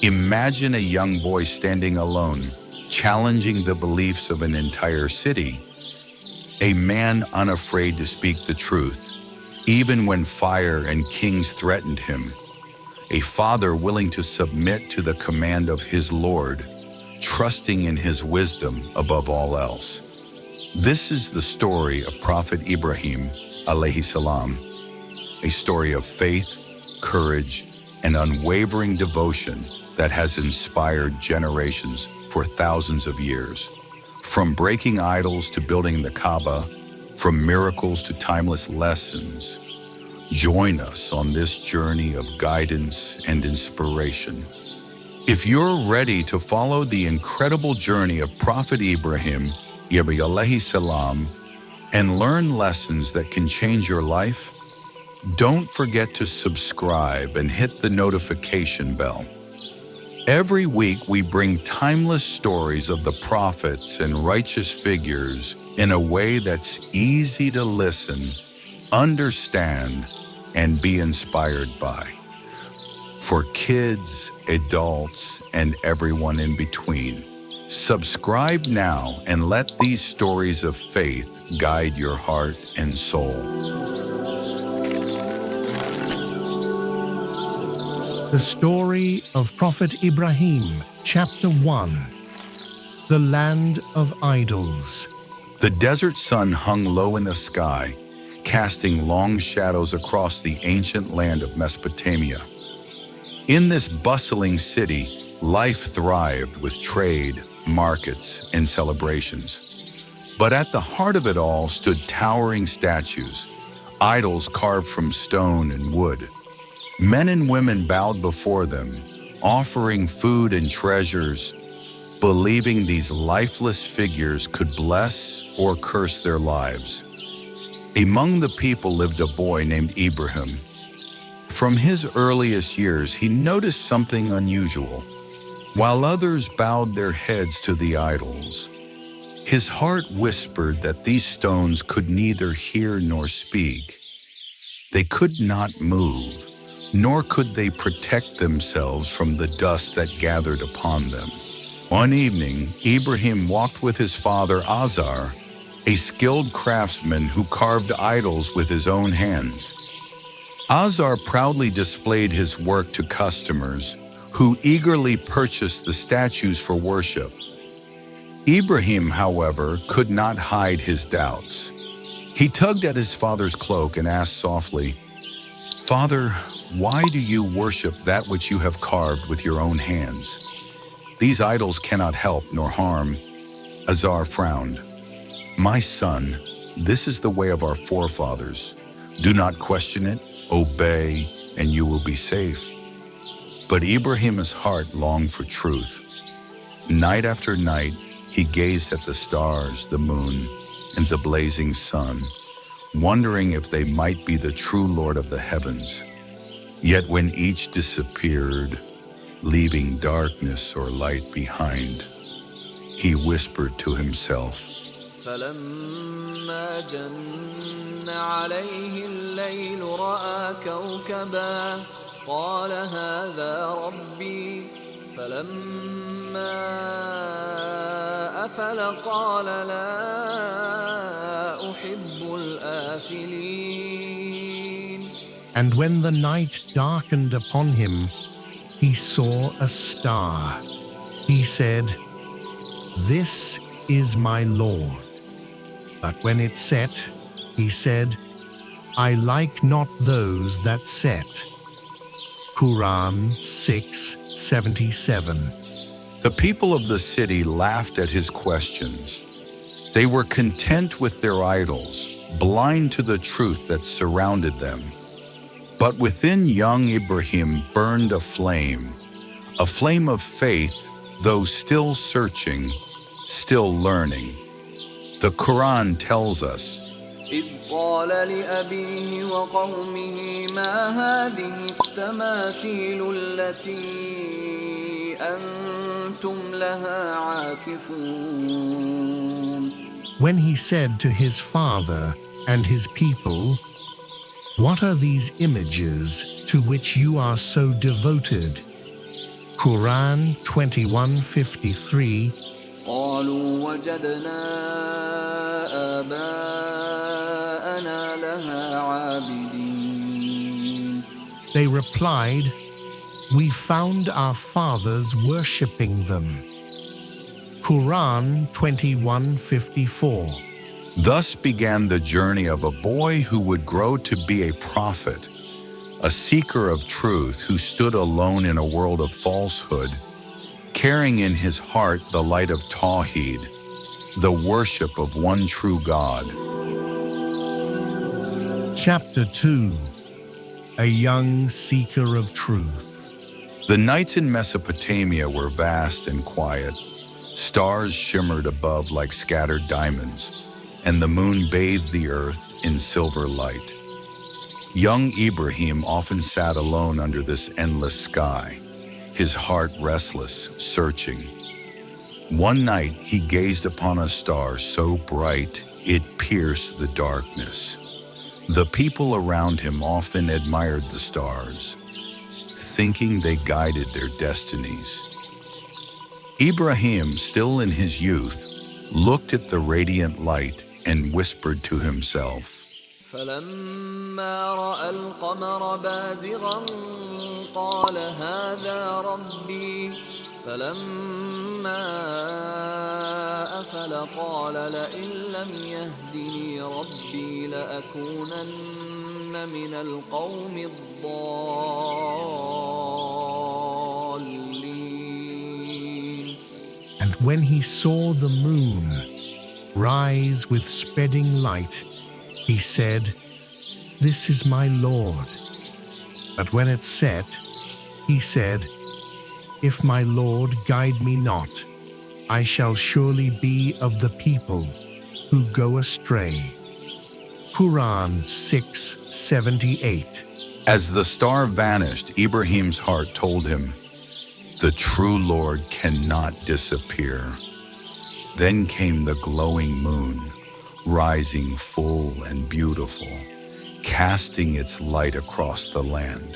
Imagine a young boy standing alone, challenging the beliefs of an entire city. A man unafraid to speak the truth, even when fire and kings threatened him. A father willing to submit to the command of his Lord, trusting in his wisdom above all else. This is the story of Prophet Ibrahim, عليه السلام, a story of faith, courage, and unwavering devotion that has inspired generations for thousands of years. From breaking idols to building the Kaaba, from miracles to timeless lessons, join us on this journey of guidance and inspiration. If you're ready to follow the incredible journey of Prophet Ibrahim, عليه السلام, and learn lessons that can change your life, don't forget to subscribe and hit the notification bell. Every week we bring timeless stories of the prophets and righteous figures in a way that's easy to listen, understand, and be inspired by. For kids, adults, and everyone in between. Subscribe now and let these stories of faith guide your heart and soul. The story of Prophet Ibrahim, Chapter 1. The Land of Idols. The desert sun hung low in the sky, casting long shadows across the ancient land of Mesopotamia. In this bustling city, life thrived with trade, markets, and celebrations. But at the heart of it all stood towering statues, idols carved from stone and wood. Men and women bowed before them, offering food and treasures, believing these lifeless figures could bless or curse their lives. Among the people lived a boy named Ibrahim. From his earliest years, he noticed something unusual. While others bowed their heads to the idols, his heart whispered that these stones could neither hear nor speak. They could not move, nor could they protect themselves from the dust that gathered upon them. One evening, Ibrahim walked with his father Azar, a skilled craftsman who carved idols with his own hands. Azar proudly displayed his work to customers, who eagerly purchased the statues for worship. Ibrahim, however, could not hide his doubts. He tugged at his father's cloak and asked softly, "Father, why do you worship that which you have carved with your own hands? These idols cannot help nor harm." Azar frowned. "My son, this is the way of our forefathers. Do not question it, obey, and you will be safe." But Ibrahim's heart longed for truth. Night after night, he gazed at the stars, the moon, and the blazing sun, wondering if they might be the true Lord of the heavens. Yet when each disappeared, leaving darkness or light behind, he whispered to himself, فلما جن عليه الليل رأى كوكبا قال هذا ربي فلما أفل قال لا أحب الآفلين. And when the night darkened upon him, he saw a star. He said, "This is my Lord." But when it set, he said, "I like not those that set." Quran 6:77. The people of the city laughed at his questions. They were content with their idols, blind to the truth that surrounded them. But within young Ibrahim burned a flame of faith, though still searching, still learning. The Quran tells us, إذ قال لأبيه وقومه ما هذه التماثيل التي أنتم لها عاكفون. When he said to his father and his people, "What are these images to which you are so devoted?" Quran 21:53. قالوا وجدنا آباءنا لها عابدين. They replied, "We found our fathers worshipping them." Quran 21:54. Thus began the journey of a boy who would grow to be a prophet, a seeker of truth who stood alone in a world of falsehood, carrying in his heart the light of Tawheed, the worship of one true God. Chapter 2. A young seeker of truth. The nights in Mesopotamia were vast and quiet. Stars shimmered above like scattered diamonds, and the moon bathed the earth in silver light. Young Ibrahim often sat alone under this endless sky, his heart restless, searching. One night he gazed upon a star so bright it pierced the darkness. The people around him often admired the stars, thinking they guided their destinies. Ibrahim, still in his youth, looked at the radiant light and whispered to himself, فلما رأى القمر بازغا قال هذا ربي فلما أفل قال لئن لم يهدني ربي لأكونن من القوم الضالين. And when he saw the moon rise with spreading light, he said, "This is my Lord." But when it set, he said, "If my Lord guide me not, I shall surely be of the people who go astray." Quran 6:78. As the star vanished, Ibrahim's heart told him, "The true Lord cannot disappear." Then came the glowing moon, rising full and beautiful, casting its light across the land.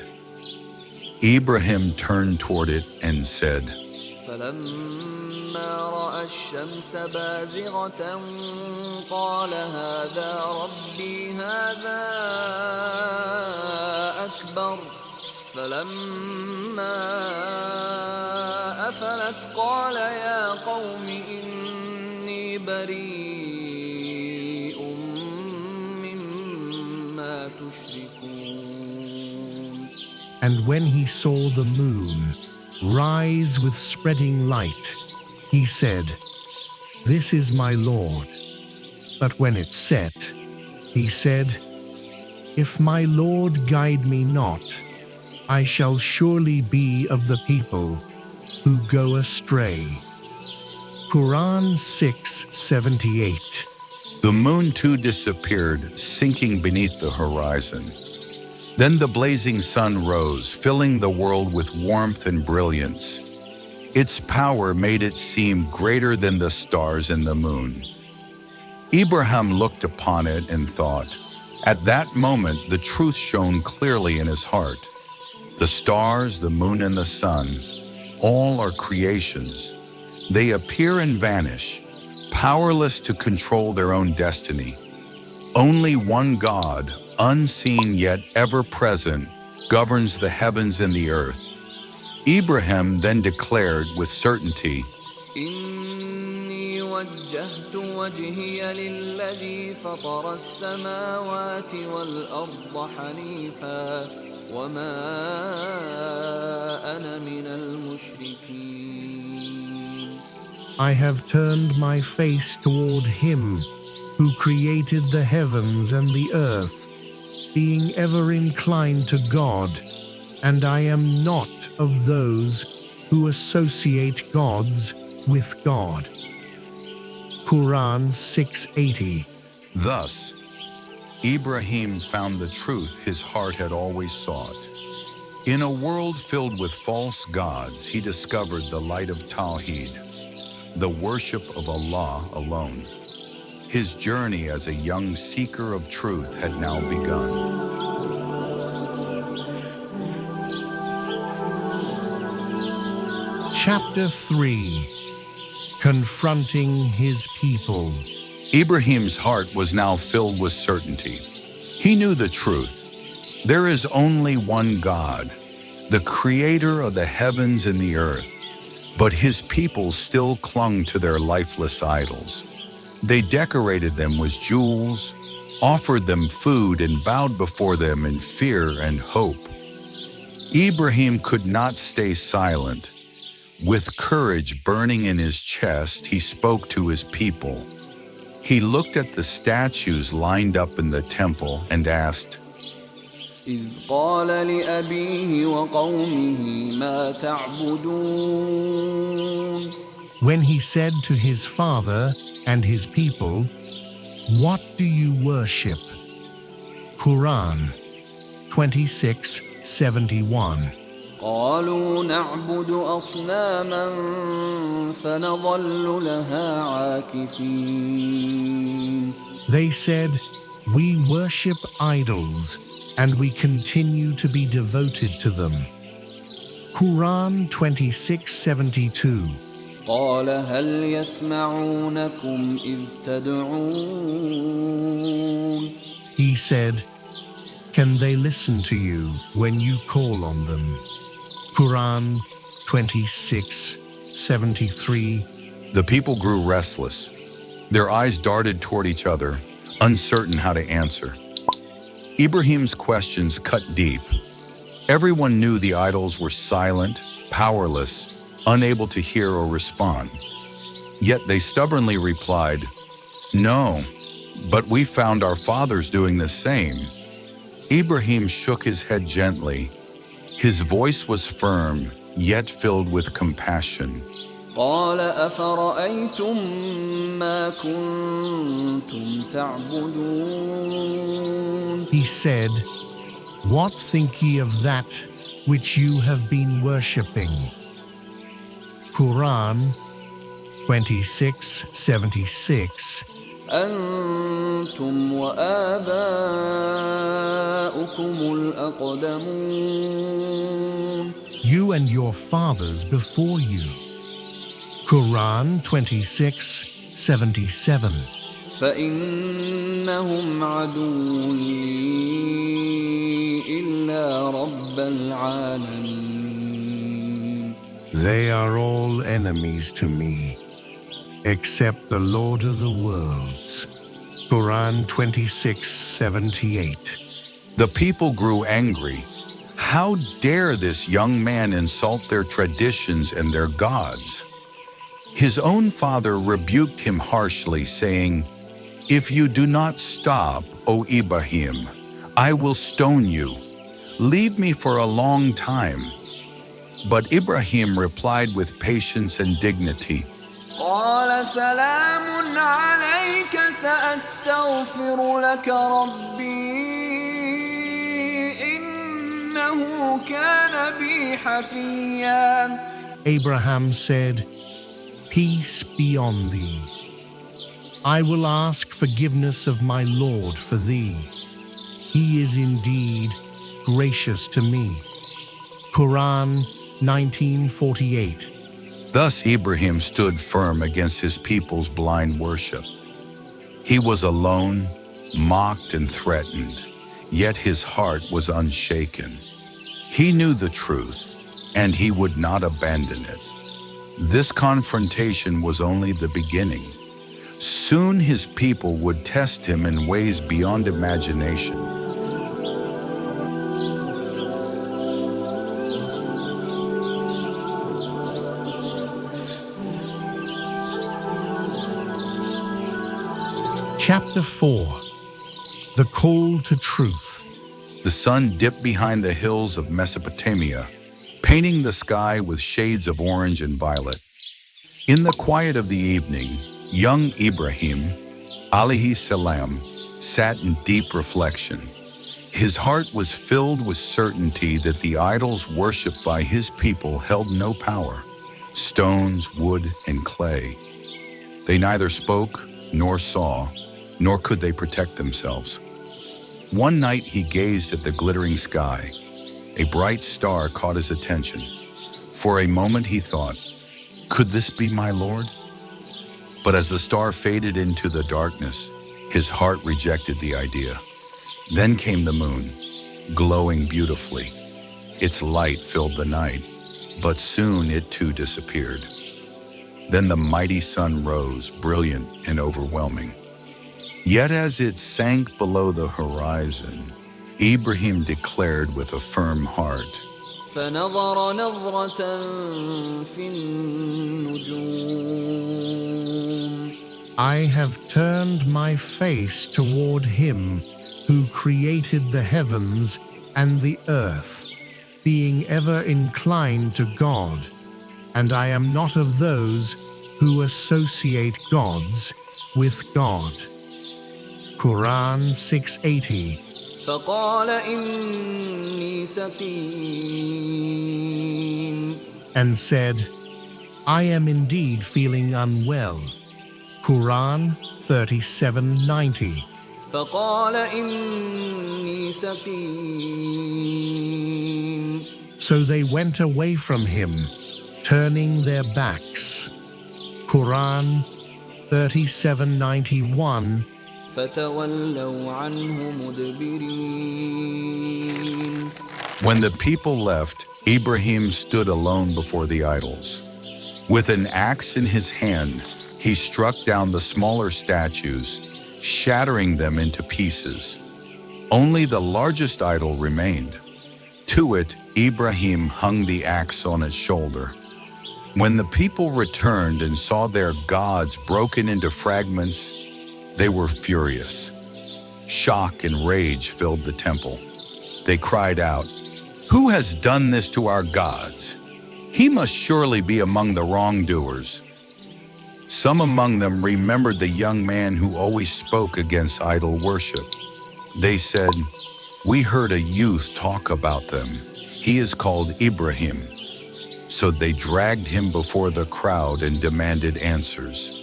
Ibrahim turned toward it and said, فلما رأى الشمس بازغة قال هذا ربي هذا أكبر فلما أفلت قال يا قوم إني بريء مما تشركون. And when he saw the moon rise with spreading light, he said, "This is my Lord." But when it set, he said, "If my Lord guide me not, I shall surely be of the people who go astray." Quran 6:78. The moon too disappeared, sinking beneath the horizon. Then the blazing sun rose, filling the world with warmth and brilliance. Its power made it seem greater than the stars and the moon. Ibrahim looked upon it and thought. At that moment, the truth shone clearly in his heart. The stars, the moon, and the sun, all are creations. They appear and vanish, powerless to control their own destiny. Only one God, unseen yet ever present, governs the heavens and the earth. Ibrahim then declared with certainty, إني وجهت وجهي للذي فطر السماوات والأرض حنيفا وما أنا من المشركين. I have turned my face toward him who created the heavens and the earth, being ever inclined to God, and I am not of those who associate gods with God. Quran 6:80. Thus, Ibrahim found the truth his heart had always sought. In a world filled with false gods, he discovered the light of Tawheed, the worship of Allah alone. His journey as a young seeker of truth had now begun. Chapter 3. Confronting his people. Ibrahim's heart was now filled with certainty. He knew the truth. There is only one God, the creator of the heavens and the earth. But his people still clung to their lifeless idols. They decorated them with jewels, offered them food, and bowed before them in fear and hope. Ibrahim could not stay silent. With courage burning in his chest, he spoke to his people. He looked at the statues lined up in the temple and asked, إذ قال لأبيه وقومه ما تعبدون. When he said to his father and his people, "What do you worship?" Quran 26:71. قالوا نعبد أصناما فنظل لها عاكفين. They said, "We worship idols, and we continue to be devoted to them." Quran 26:72. قال هل يسمعونكم إذ تدعون. He said, "Can they listen to you when you call on them?" Quran 26:73. The people grew restless. Their eyes darted toward each other, uncertain how to answer. Ibrahim's questions cut deep. Everyone knew the idols were silent, powerless, unable to hear or respond. Yet they stubbornly replied, "No, but we found our fathers doing the same." Ibrahim shook his head gently. His voice was firm, yet filled with compassion. قال أفرأيتم ما كنتم تعبدون. He said, "What think ye of that which you have been worshipping?" Quran 26:76. أنتم وآباؤكم الأقدمون. You and your fathers before you. Quran 26:77. فإنهم عدو لي إلا رب العالمين. They are all enemies to me, except the Lord of the worlds. Quran 26:78. The people grew angry. How dare this young man insult their traditions and their gods? His own father rebuked him harshly, saying, "If you do not stop, O Ibrahim, I will stone you. Leave me for a long time." But Ibrahim replied with patience and dignity, قال سلام عليك سأستغفر لك ربي إنه كان بي حفيا. Abraham said, "Peace be on thee. I will ask forgiveness of my Lord for thee. He is indeed gracious to me." Quran 19:48. Thus Ibrahim stood firm against his people's blind worship. He was alone, mocked and threatened, yet his heart was unshaken. He knew the truth, and he would not abandon it. This confrontation was only the beginning. Soon his people would test him in ways beyond imagination. Chapter 4. The Call to Truth. The sun dipped behind the hills of Mesopotamia, painting the sky with shades of orange and violet. In the quiet of the evening, young Ibrahim, عليه السلام, sat in deep reflection. His heart was filled with certainty that the idols worshipped by his people held no power: stones, wood, and clay. They neither spoke nor saw, nor could they protect themselves. One night he gazed at the glittering sky. A bright star caught his attention. For a moment he thought, Could this be my Lord? But as the star faded into the darkness, his heart rejected the idea. Then came the moon, glowing beautifully. Its light filled the night, but soon it too disappeared. Then the mighty sun rose, brilliant and overwhelming. Yet as it sank below the horizon, Ibrahim declared with a firm heart, فنظر نظرة في النجوم. I have turned my face toward him who created the heavens and the earth, being ever inclined to God, and I am not of those who associate gods with God. Quran 680. فقال إني سقيم. And said, I am indeed feeling unwell. Quran 37:90. فقال إني سقيم. So they went away from him, turning their backs. Quran 37:91. فتولوا عنه مدبرين. When the people left, Ibrahim stood alone before the idols. With an axe in his hand, he struck down the smaller statues, shattering them into pieces. Only the largest idol remained. To it, Ibrahim hung the axe on its shoulder. When the people returned and saw their gods broken into fragments, they were furious. Shock and rage filled the temple. They cried out, "Who has done this to our gods? He must surely be among the wrongdoers." Some among them remembered the young man who always spoke against idol worship. They said, "We heard a youth talk about them. He is called Ibrahim." So they dragged him before the crowd and demanded answers.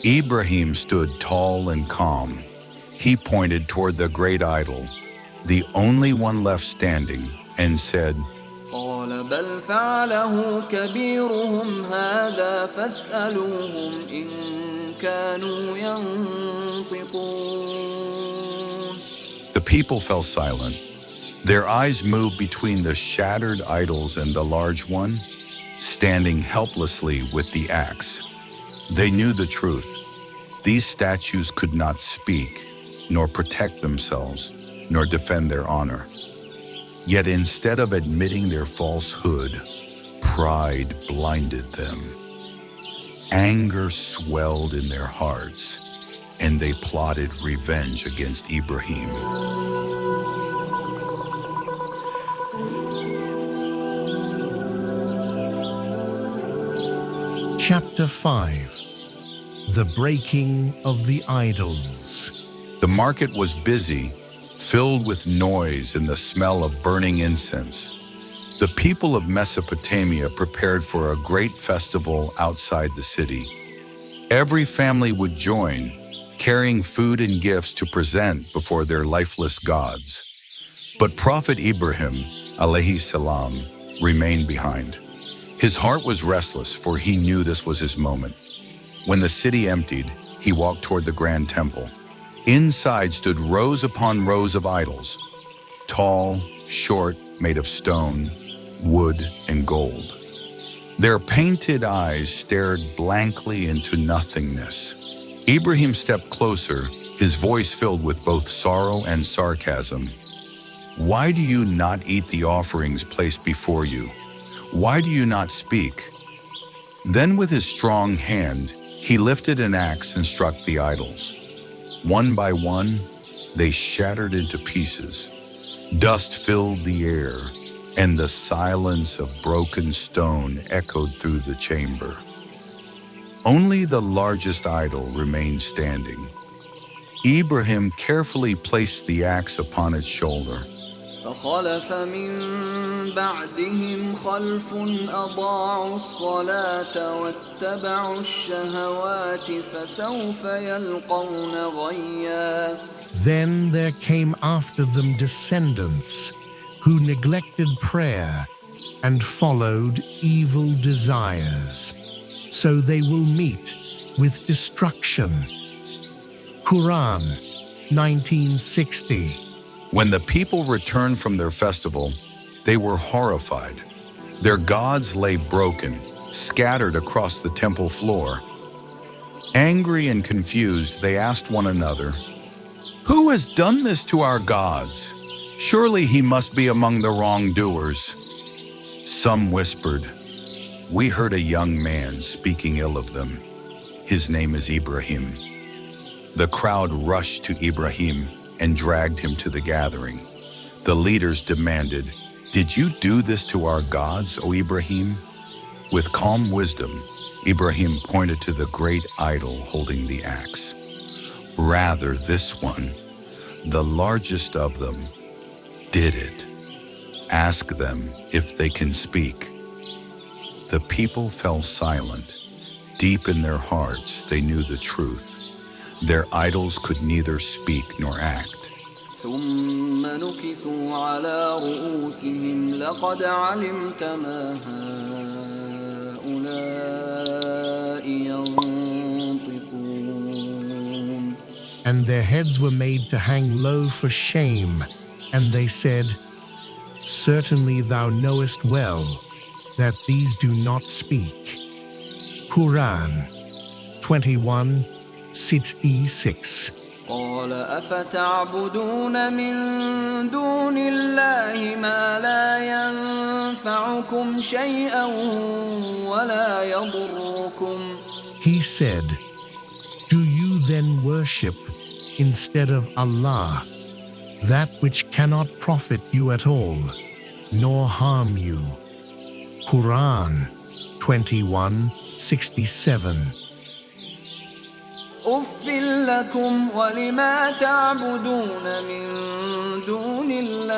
Ibrahim stood tall and calm. He pointed toward the great idol, the only one left standing, and said, قال بل فعله كبيرهم هذا فاسألوهم إن كانوا ينطقون. The people fell silent. Their eyes moved between the shattered idols and the large one, standing helplessly with the axe. They knew the truth. These statues could not speak, nor protect themselves, nor defend their honor. Yet instead of admitting their falsehood, pride blinded them. Anger swelled in their hearts, and they plotted revenge against Ibrahim. Chapter 5. The Breaking of the Idols. The market was busy, filled with noise and the smell of burning incense. The people of Mesopotamia prepared for a great festival outside the city. Every family would join, carrying food and gifts to present before their lifeless gods. But Prophet Ibrahim, عليه السلام, remained behind. His heart was restless, for he knew this was his moment. When the city emptied, he walked toward the grand temple. Inside stood rows upon rows of idols, tall, short, made of stone, wood, and gold. Their painted eyes stared blankly into nothingness. Ibrahim stepped closer, his voice filled with both sorrow and sarcasm. "Why do you not eat the offerings placed before you? Why do you not speak?" Then with his strong hand, he lifted an axe and struck the idols. One by one, they shattered into pieces. Dust filled the air, and the silence of broken stone echoed through the chamber. Only the largest idol remained standing. Ibrahim carefully placed the axe upon its shoulder. فخلف من بعدهم خلف أضاعوا الصلاة واتبعوا الشهوات فسوف يلقون غيا. Then there came after them descendants who neglected prayer and followed evil desires. so they will meet with destruction. Quran 1960. When the people returned from their festival, they were horrified. Their gods lay broken, scattered across the temple floor. Angry and confused, they asked one another, "Who has done this to our gods? Surely he must be among the wrongdoers." Some whispered, "We heard a young man speaking ill of them. His name is Ibrahim." The crowd rushed to Ibrahim and dragged him to the gathering. The leaders demanded, "Did you do this to our gods, O Ibrahim?" With calm wisdom, Ibrahim pointed to the great idol holding the axe. "Rather, this one, the largest of them, did it. Ask them if they can speak." The people fell silent. Deep in their hearts, they knew the truth. Their idols could neither speak nor act. ثم نكسوا على رؤوسهم لقد علمت ما هؤلاء ينطقون. And their heads were made to hang low for shame, and they said, "Certainly thou knowest well that these do not speak." Quran 21:66. قال أفتعبدون من دون الله ما لا ينفعكم شيئا ولا يضركم. He said, "Do you then worship instead of Allah that which cannot profit you at all, nor harm you?" Quran 21:67. أُفٍّ لكم ولما تعبدون من دون الله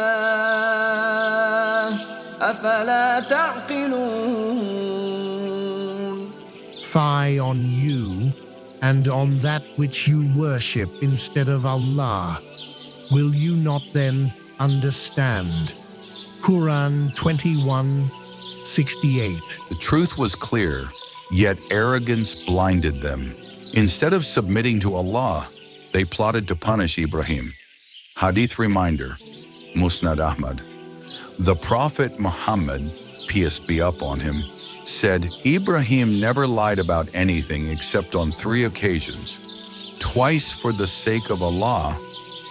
أفلا تعقلون. Fie on you and on that which you worship instead of Allah. Will you not then understand? Quran 21:68. The truth was clear, yet arrogance blinded them. Instead of submitting to Allah, they plotted to punish Ibrahim. Hadith reminder, Musnad Ahmad. The Prophet Muhammad, peace be upon him, said Ibrahim never lied about anything except on 3 occasions. Twice for the sake of Allah,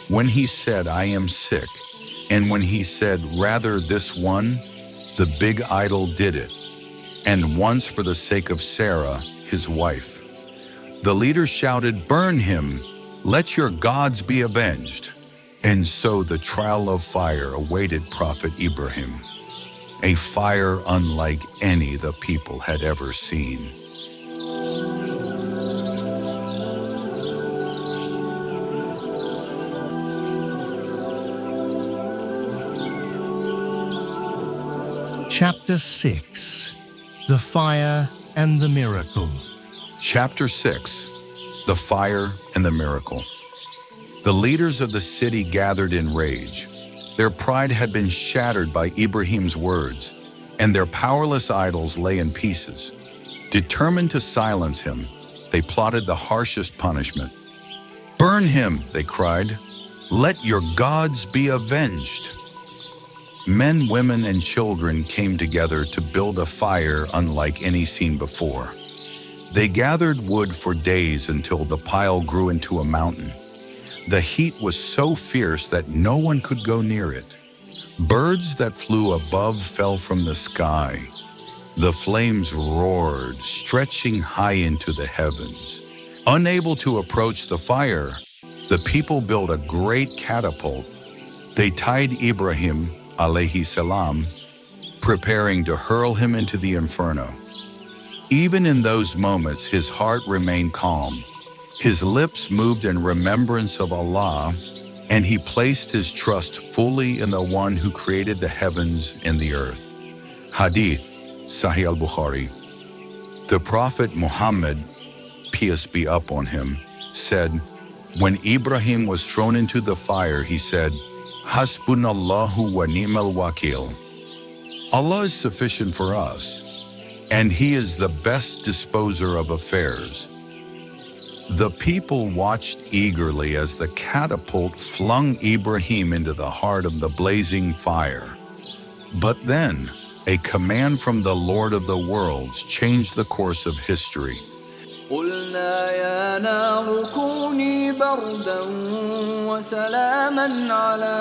when he said, "I am sick," and when he said, "Rather this one, the big idol did it," and once for the sake of Sarah, his wife. The leaders shouted, "Burn him! Let your gods be avenged!" And so the trial of fire awaited Prophet Ibrahim, a fire unlike any the people had ever seen. Chapter 6. The Fire and the Miracle. Chapter 6. The Fire and the Miracle. The leaders of the city gathered in rage. Their pride had been shattered by Ibrahim's words, and their powerless idols lay in pieces. Determined to silence him, they plotted the harshest punishment. "Burn him," they cried. "Let your gods be avenged." Men, women, and children came together to build a fire unlike any seen before. They gathered wood for days until the pile grew into a mountain. The heat was so fierce that no one could go near it. Birds that flew above fell from the sky. The flames roared, stretching high into the heavens. Unable to approach the fire, the people built a great catapult. They tied Ibrahim, عليه السلام, preparing to hurl him into the inferno. Even in those moments, his heart remained calm. His lips moved in remembrance of Allah, and he placed his trust fully in the one who created the heavens and the earth. Hadith, Sahih al-Bukhari. The Prophet Muhammad, peace be upon him, said, when Ibrahim was thrown into the fire, he said, "Hasbunallahu wa ni'mal wakil." Allah is sufficient for us, and he is the best disposer of affairs. The people watched eagerly as the catapult flung Ibrahim into the heart of the blazing fire. But then, a command from the Lord of the worlds changed the course of history. قلنا يا نار كوني بردا وسلاما على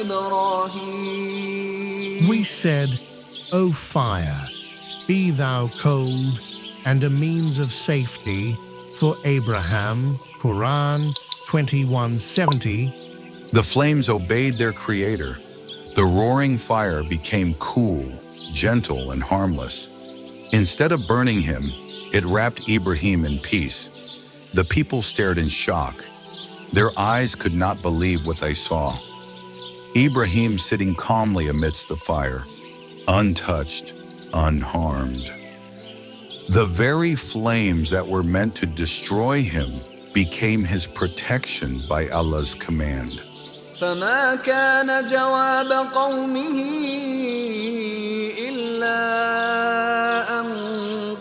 إبراهيم. We said, O fire, be thou cold and a means of safety for Abraham. Quran 21:70. The flames obeyed their creator. The roaring fire became cool, gentle, and harmless. Instead of burning him, it wrapped Ibrahim in peace. The people stared in shock. Their eyes could not believe what they saw. Ibrahim sitting calmly amidst the fire, untouched, unharmed. The very flames that were meant to destroy him became his protection by Allah's command. فما كان جواب قومه إلا أن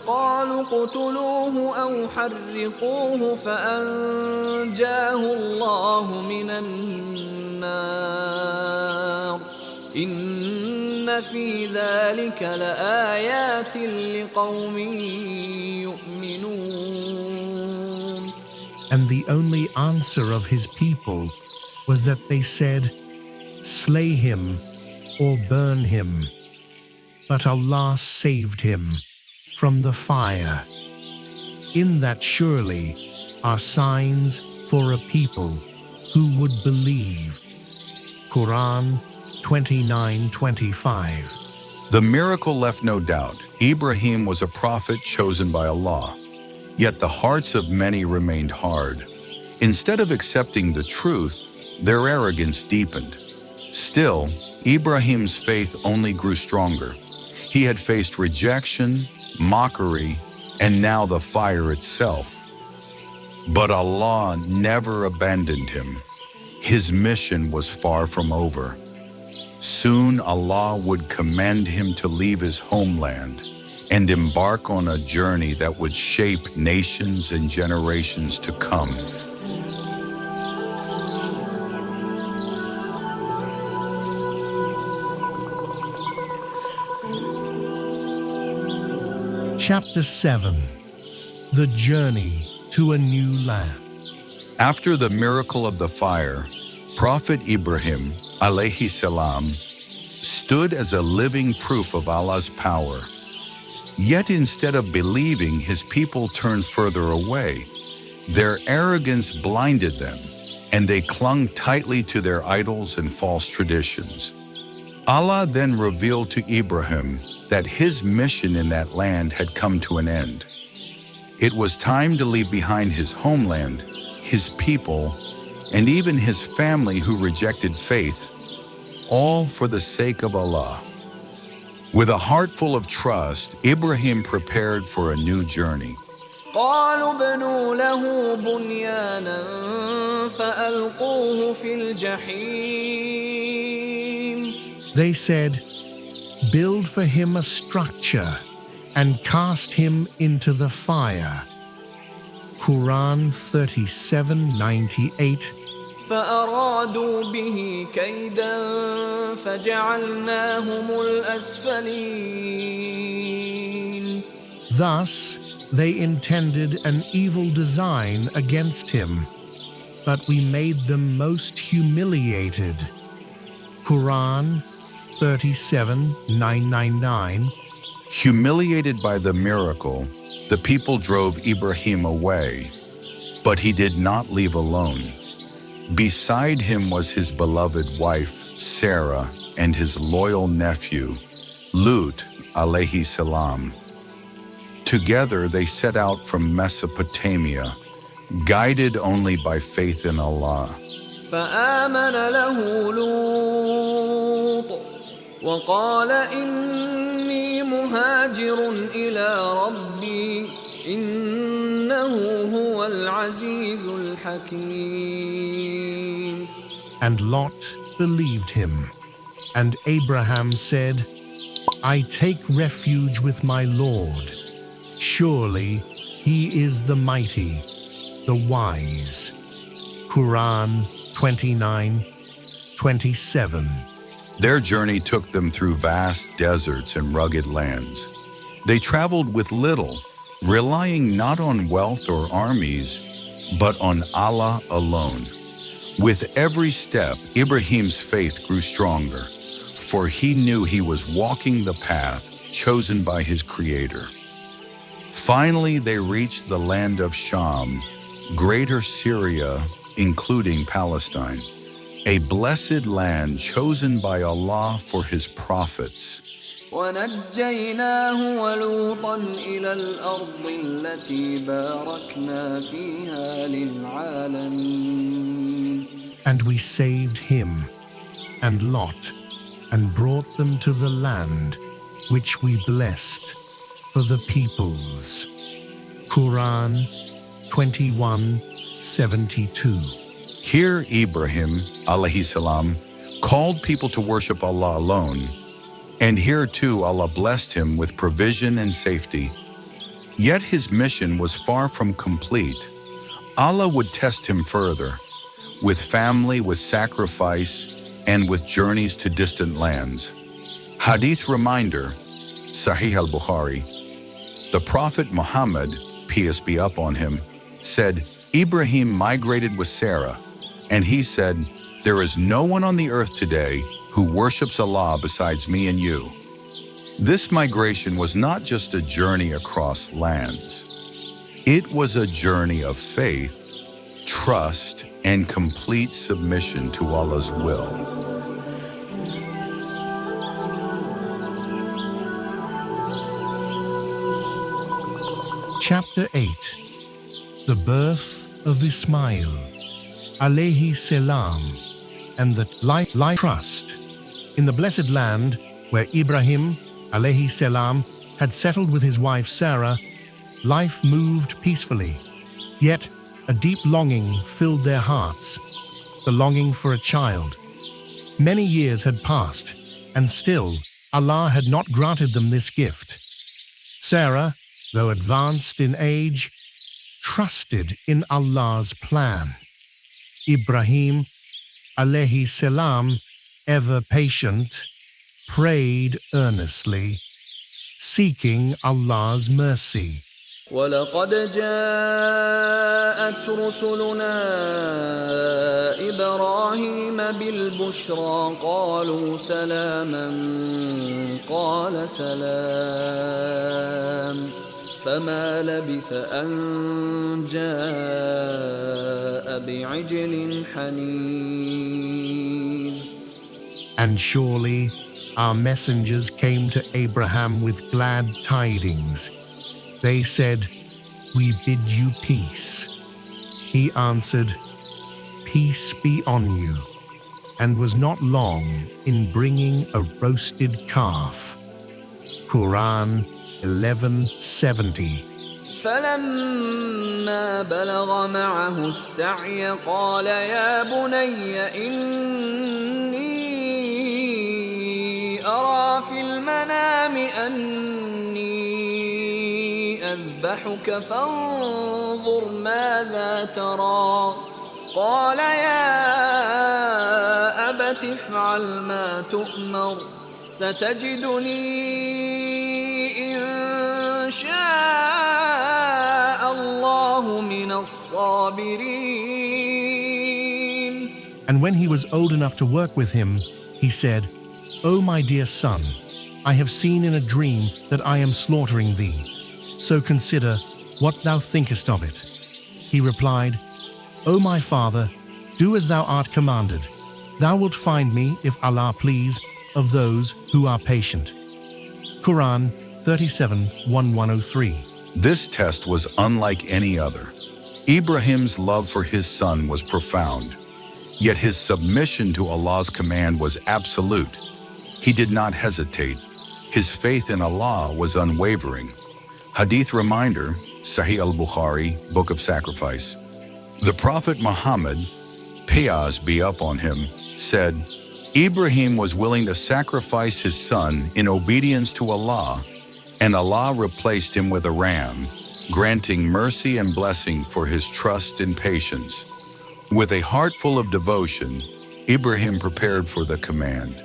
قالوا اقتلوه أو حرقوه فأنجاه الله من النار إن في ذلك لآيات لقوم يؤمنون. And the only answer of his people was that they said, slay him or burn him. But Allah saved him from the fire. In that surely are signs for a people who would believe. Quran 29:25. The miracle left no doubt. Ibrahim was a prophet chosen by Allah. Yet the hearts of many remained hard. Instead of accepting the truth, their arrogance deepened. Still, Ibrahim's faith only grew stronger. He had faced rejection, mockery, and now the fire itself. But Allah never abandoned him. His mission was far from over. Soon Allah would command him to leave his homeland and embark on a journey that would shape nations and generations to come. Chapter 7. The Journey to a New Land. After the miracle of the fire, Prophet Ibrahim, عليه السلام, stood as a living proof of Allah's power. Yet instead of believing, his people turned further away. Their arrogance blinded them, and they clung tightly to their idols and false traditions. Allah then revealed to Ibrahim that his mission in that land had come to an end. It was time to leave behind his homeland, his people, and even his family who rejected faith, all for the sake of Allah. With a heart full of trust, Ibrahim prepared for a new journey. قالوا ابنوا له بنيانا فألقوه في الجحيم. They said, build for him a structure and cast him into the fire. Quran 37:98. فأرادوا به كيدا فجعلناهم الأسفلين. Thus, they intended an evil design against him, but we made them most humiliated. Quran 37:999. Humiliated by the miracle, the people drove Ibrahim away, but he did not leave alone. Beside him was his beloved wife, Sarah, and his loyal nephew, Lut, عليه السلام. Together they set out from Mesopotamia, guided only by faith in Allah. فآمن له لوط وقال إني مهاجر إلى ربي إنه هو العزيز الحكيم. And Lot believed him, and Abraham said, I take refuge with my Lord. Surely He is the mighty, the wise. Quran 29:27. Their journey took them through vast deserts and rugged lands. They traveled with little, relying not on wealth or armies, but on Allah alone. With every step, Ibrahim's faith grew stronger, for he knew he was walking the path chosen by his Creator. Finally, they reached the land of Sham, Greater Syria, including Palestine, a blessed land chosen by Allah for His prophets. ونجيناه ولوطا إلى الأرض التي باركنا فيها للعالمين. And we saved him and Lot and brought them to the land which we blessed for the peoples. Quran 21:72. Here Ibrahim, alayhi salam, called people to worship Allah alone, and here too Allah blessed him with provision and safety. Yet his mission was far from complete. Allah would test him further, with family, with sacrifice, and with journeys to distant lands. Hadith reminder, Sahih al-Bukhari, the Prophet Muhammad, peace be upon him, said, Ibrahim migrated with Sarah, and he said, there is no one on the earth today who worships Allah besides me and you. This migration was not just a journey across lands. It was a journey of faith, trust, and complete submission to Allah's will. Chapter 8. The birth of Ismail, عليه السلام, and the life trust. In the blessed land where Ibrahim, عليه السلام, had settled with his wife Sarah, life moved peacefully. Yet a deep longing filled their hearts, the longing for a child. Many years had passed, and still Allah had not granted them this gift. Sarah, though advanced in age, trusted in Allah's plan. Ibrahim, alayhi salam, ever patient, prayed earnestly, seeking Allah's mercy. ولقد جاءت رسلنا إبراهيم بالبشرى قالوا سلاما قال سلام فما لبث أن جاء بعجل حنيذ. And surely our messengers came to Abraham with glad tidings. They said, we bid you peace. He answered, peace be on you, and was not long in bringing a roasted calf. Quran 11:70. فلما بلغ معه السعي قال يا بني إني أرى في المنام أني أذبحك فانظر ماذا ترى قال يا أبت افعل ما تؤمر ستجدني إن شاء الله من الصابرين. And when he was old enough to work with him, he said, O my dear son, I have seen in a dream that I am slaughtering thee. So consider what thou thinkest of it. He replied, O my father, do as thou art commanded. Thou wilt find me, if Allah please, of those who are patient. Quran 37:1103. This test was unlike any other. Ibrahim's love for his son was profound, yet his submission to Allah's command was absolute. He did not hesitate. His faith in Allah was unwavering. Hadith reminder, Sahih al-Bukhari, Book of Sacrifice. The Prophet Muhammad, peace be upon him, said, Ibrahim was willing to sacrifice his son in obedience to Allah, and Allah replaced him with a ram, granting mercy and blessing for his trust and patience. With a heart full of devotion, Ibrahim prepared for the command.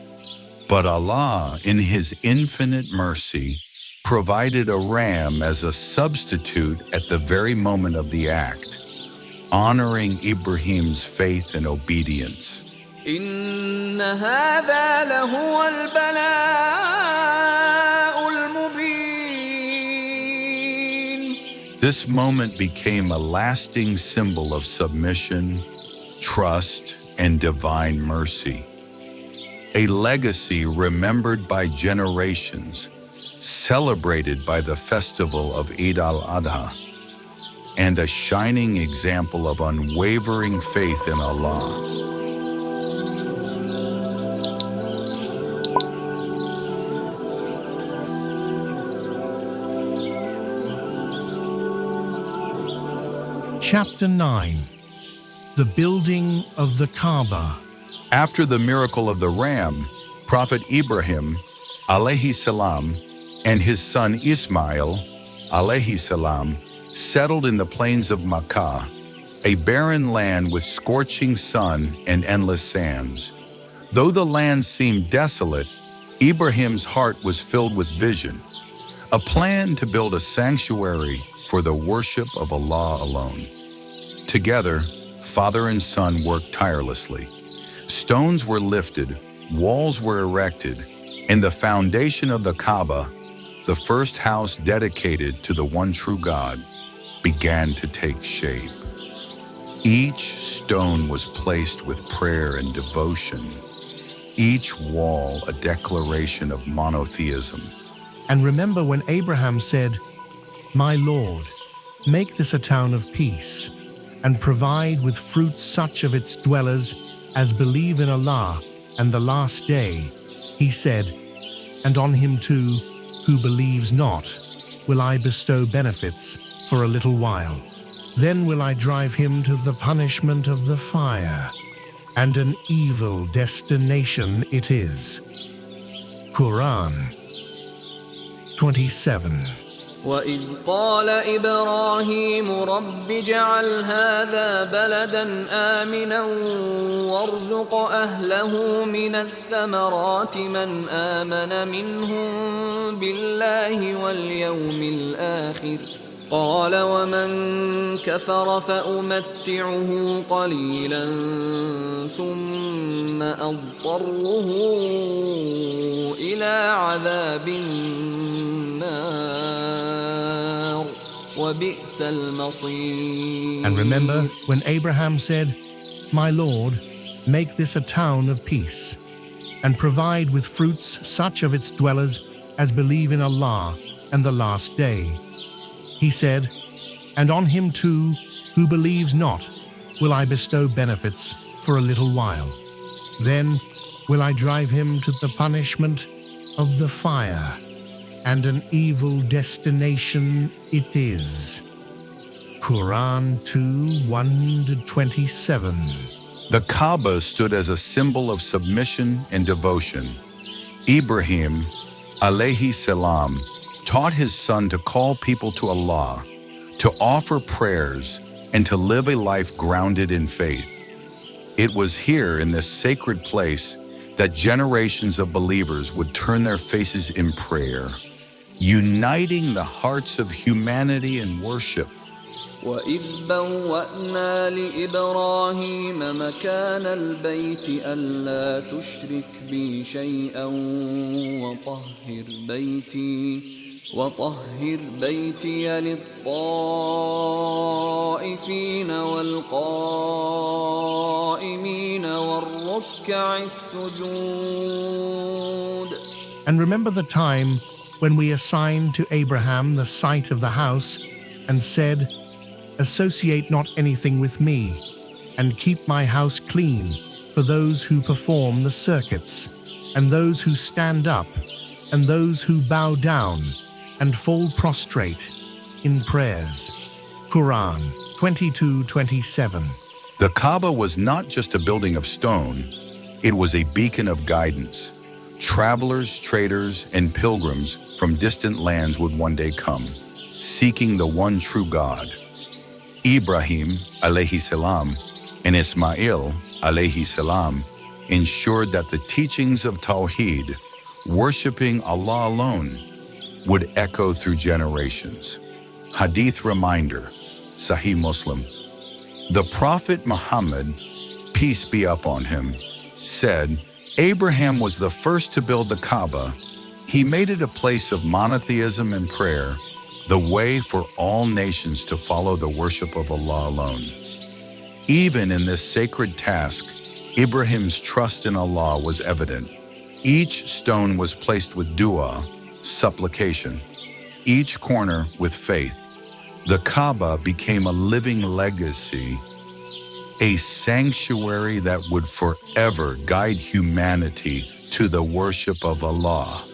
But Allah, in His infinite mercy, provided a ram as a substitute at the very moment of the act, honoring Ibrahim's faith and obedience. إن هذا لهو البلاء المبين. This moment became a lasting symbol of submission, trust, and divine mercy. A legacy remembered by generations, celebrated by the festival of Eid al-Adha, and a shining example of unwavering faith in Allah. Chapter 9. The Building of the Kaaba. After the miracle of the ram, Prophet Ibrahim, alayhi salam, and his son Ismail, alayhi salam, settled in the plains of Makkah, a barren land with scorching sun and endless sands. Though the land seemed desolate, Ibrahim's heart was filled with vision, a plan to build a sanctuary for the worship of Allah alone. Together, father and son worked tirelessly. Stones were lifted, walls were erected, and the foundation of the Kaaba, the first house dedicated to the one true God, began to take shape. Each stone was placed with prayer and devotion, each wall a declaration of monotheism. And remember when Abraham said, "My Lord, make this a town of peace, and provide with fruits such of its dwellers as believe in Allah and the last day," he said, "And on him too, who believes not, will I bestow benefits for a little while. Then will I drive him to the punishment of the fire, and an evil destination it is." Quran 27. وإذ قال إبراهيم رب اجعل هذا بلدا آمنا وارزق أهله من الثمرات من آمن منهم بالله واليوم الآخر قال ومن كفر فأمتعه قليلا ثم أضطره إلى عذاب النار وبئس المصير. And remember when Abraham said, "My Lord, make this a town of peace, and provide with fruits such of its dwellers as believe in Allah and the last day." He said, "And on him too, who believes not, will I bestow benefits for a little while. Then will I drive him to the punishment of the fire, and an evil destination it is." Quran 2:1-27. The Kaaba stood as a symbol of submission and devotion. Ibrahim, alayhi salam, taught his son to call people to Allah, to offer prayers, and to live a life grounded in faith. It was here in this sacred place that generations of believers would turn their faces in prayer, uniting the hearts of humanity in worship. وَإِذْ بَوَّأْنَا لِإِبْرَاهِيمَ مَكَانَ الْبَيْتِ أَلَّا تُشْرِكْ بِي شَيْئًا وطهر بيتي للطائفين والقائمين والركع السجود. And remember the time when we assigned to Abraham the site of the house and said, "Associate not anything with me, and keep my house clean for those who perform the circuits, and those who stand up, and those who bow down, and fall prostrate in prayers." Quran 22:27. The Kaaba was not just a building of stone, It was a beacon of guidance. Travelers, traders, and pilgrims from distant lands would one day come, seeking the one true God. Ibrahim, alayhi salam, and Ismail, alayhi salam, ensured that the teachings of Tawheed, worshiping Allah alone, would echo through generations. Hadith reminder, Sahih Muslim. The Prophet Muhammad, peace be upon him, said, Abraham was the first to build the Kaaba. He made it a place of monotheism and prayer, the way for all nations to follow the worship of Allah alone. Even in this sacred task, Ibrahim's trust in Allah was evident. Each stone was placed with dua, supplication, each corner with faith. The Kaaba became a living legacy, a sanctuary that would forever guide humanity to the worship of Allah.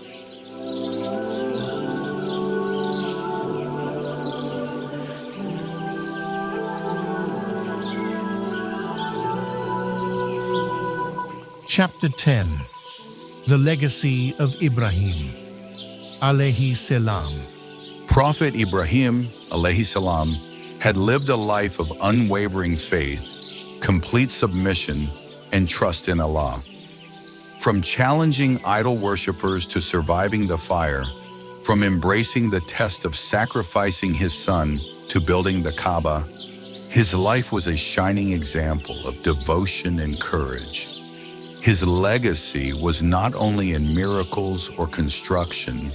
Chapter 10. The Legacy of Ibrahim, alayhi salam. Prophet Ibrahim, alayhi salam, had lived a life of unwavering faith, complete submission, and trust in Allah. From challenging idol worshippers to surviving the fire, from embracing the test of sacrificing his son to building the Kaaba, his life was a shining example of devotion and courage. His legacy was not only in miracles or construction,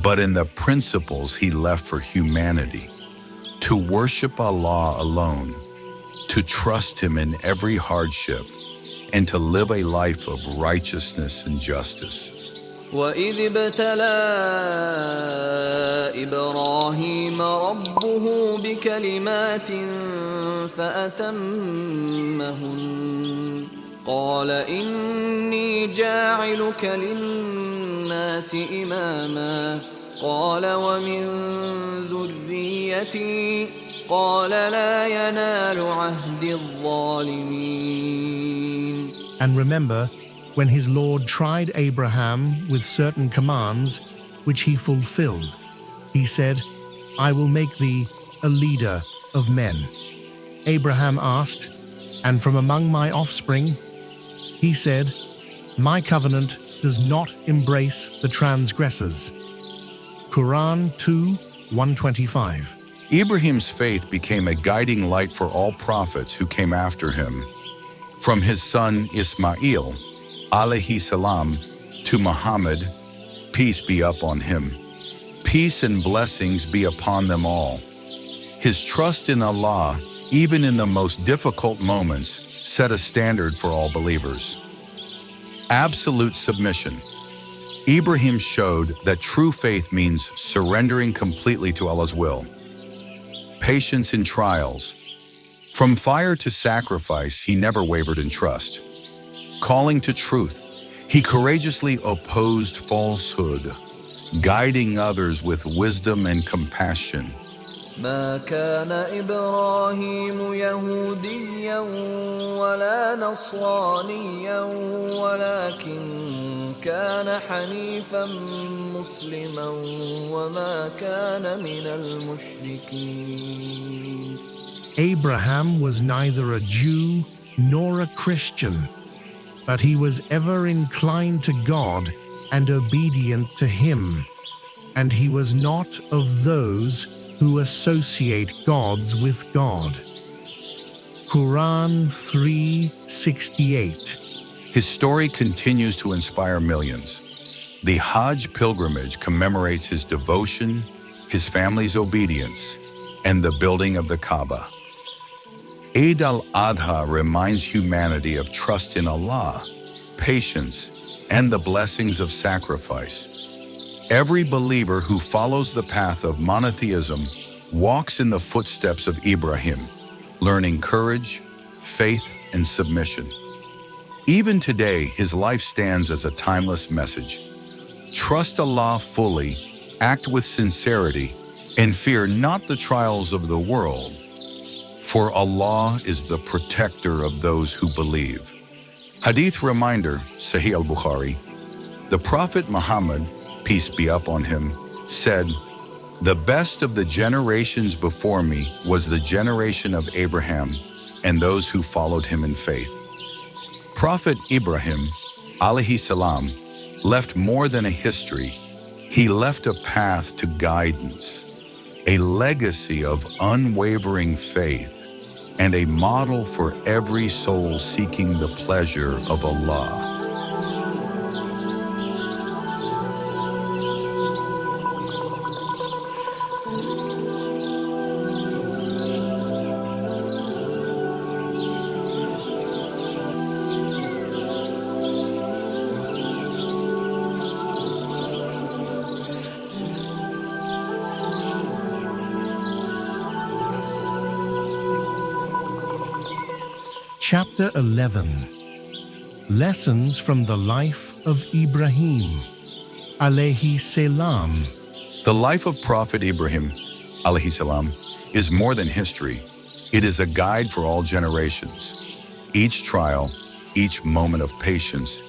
but in the principles he left for humanity, to worship Allah alone, to trust Him in every hardship, and to live a life of righteousness and justice. وَإِذِ ابْتَلَى إِبْرَاهِيمَ رَبُّهُ بِكَلِمَاتٍ فَأَتَمَّهُنَّ قال إني جاعلك للناس إماما قال ومن ذريتي قال لا ينال عهد الظالمين. And remember, when his Lord tried Abraham with certain commands, which he fulfilled, he said, I will make thee a leader of men. Abraham asked, and from among my offspring? He said, my covenant does not embrace the transgressors. Quran 2:125. Ibrahim's faith became a guiding light for all prophets who came after him. From his son Ismail, alayhi salam, to Muhammad, peace be upon him. Peace and blessings be upon them all. His trust in Allah, even in the most difficult moments, set a standard for all believers. Absolute submission. Ibrahim showed that true faith means surrendering completely to Allah's will. Patience in trials. From fire to sacrifice, he never wavered in trust. Calling to truth, he courageously opposed falsehood, guiding others with wisdom and compassion. ما كان إبراهيم يهوديا ولا نصرانيا ولكن كان حنيفا مسلما وما كان من المشركين. Abraham was neither a Jew nor a Christian, but he was ever inclined to God and obedient to Him, and he was not of those who associate gods with God. Quran 3:68. His story continues to inspire millions. The Hajj pilgrimage commemorates his devotion, his family's obedience, and the building of the Kaaba. Eid al-Adha reminds humanity of trust in Allah, patience, and the blessings of sacrifice. Every believer who follows the path of monotheism walks in the footsteps of Ibrahim, learning courage, faith, and submission. Even today, his life stands as a timeless message. Trust Allah fully, act with sincerity, and fear not the trials of the world, for Allah is the protector of those who believe. Hadith reminder, Sahih al-Bukhari. The Prophet Muhammad, peace be upon him, said, "The best of the generations before me was the generation of Abraham and those who followed him in faith." Prophet Ibrahim, عليه السلام, left more than a history. He left a path to guidance, a legacy of unwavering faith, and a model for every soul seeking the pleasure of Allah. Chapter 11. Lessons from the life of Ibrahim, عليه salam. The life of Prophet Ibrahim, عليه salam, is more than history. It is a guide for all generations. Each trial, each moment of patience,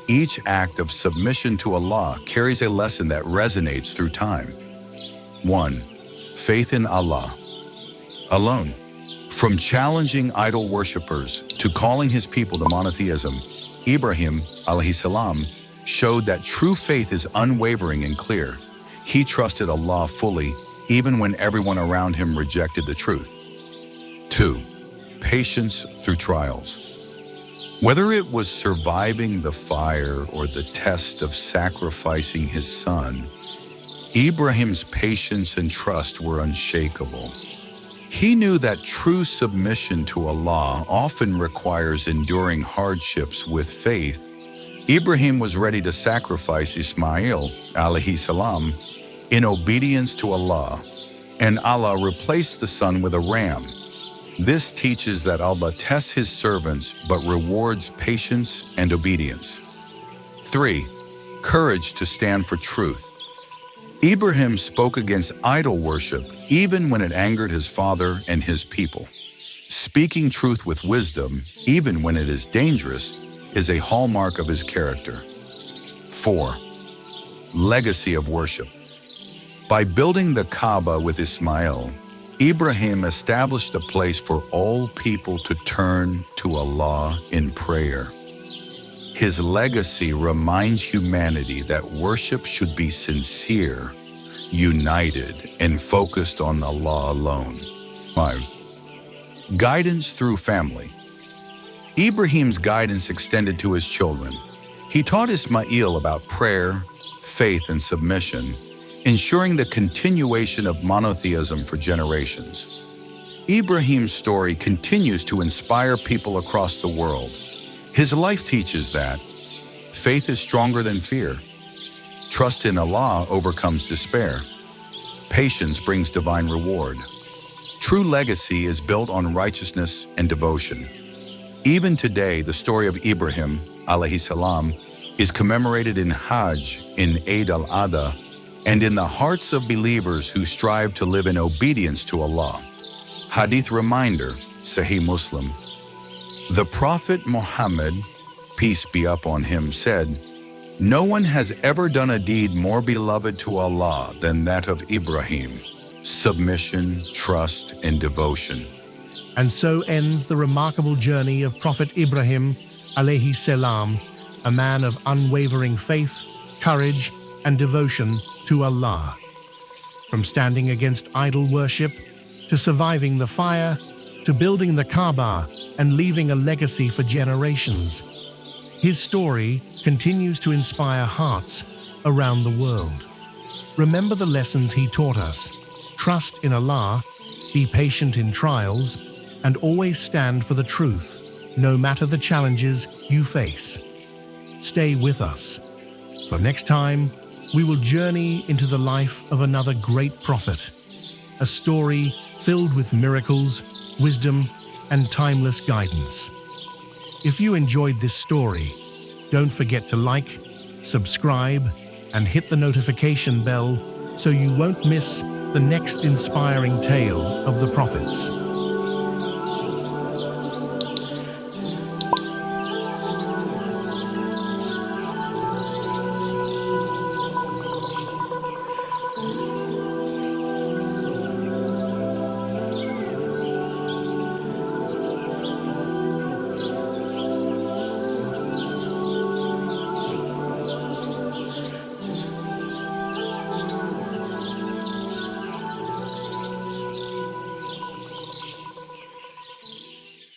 each act of submission to Allah carries a lesson that resonates through time. 1. Faith in Allah alone. From challenging idol worshippers to calling his people to monotheism, Ibrahim, عليه salam, showed that true faith is unwavering and clear. He trusted Allah fully, even when everyone around him rejected the truth. 2. Patience through trials. Whether it was surviving the fire or the test of sacrificing his son, Ibrahim's patience and trust were unshakable. He knew that true submission to Allah often requires enduring hardships with faith. Ibrahim was ready to sacrifice Ismail, عليه salam, in obedience to Allah, and Allah replaced the son with a ram. This teaches that Allah tests his servants but rewards patience and obedience. 3. Courage to stand for truth. Ibrahim spoke against idol worship even when it angered his father and his people. Speaking truth with wisdom, even when it is dangerous, is a hallmark of his character. 4. Legacy of worship. By building the Kaaba with Ismail, Ibrahim established a place for all people to turn to Allah in prayer. His legacy reminds humanity that worship should be sincere, united, and focused on Allah alone. 5. Guidance through family. Ibrahim's guidance extended to his children. He taught Ismail about prayer, faith, and submission, ensuring the continuation of monotheism for generations. Ibrahim's story continues to inspire people across the world. His life teaches that faith is stronger than fear. Trust in Allah overcomes despair. Patience brings divine reward. True legacy is built on righteousness and devotion. Even today, the story of Ibrahim, عليه salam, is commemorated in Hajj, in Eid al-Adha, and in the hearts of believers who strive to live in obedience to Allah. Hadith reminder, Sahih Muslim. The Prophet Muhammad, peace be upon him, said, "No one has ever done a deed more beloved to Allah than that of Ibrahim, submission, trust, and devotion." And so ends the remarkable journey of Prophet Ibrahim, عليه salam, a man of unwavering faith, courage, and devotion to Allah. From standing against idol worship, to surviving the fire, to building the Kaaba and leaving a legacy for generations. His story continues to inspire hearts around the world. Remember the lessons he taught us. Trust in Allah, be patient in trials, and always stand for the truth, no matter the challenges you face. Stay with us, for next time we will journey into the life of another great prophet, a story filled with miracles, wisdom, and timeless guidance. If you enjoyed this story, don't forget to like, subscribe, and hit the notification bell so you won't miss the next inspiring tale of the prophets.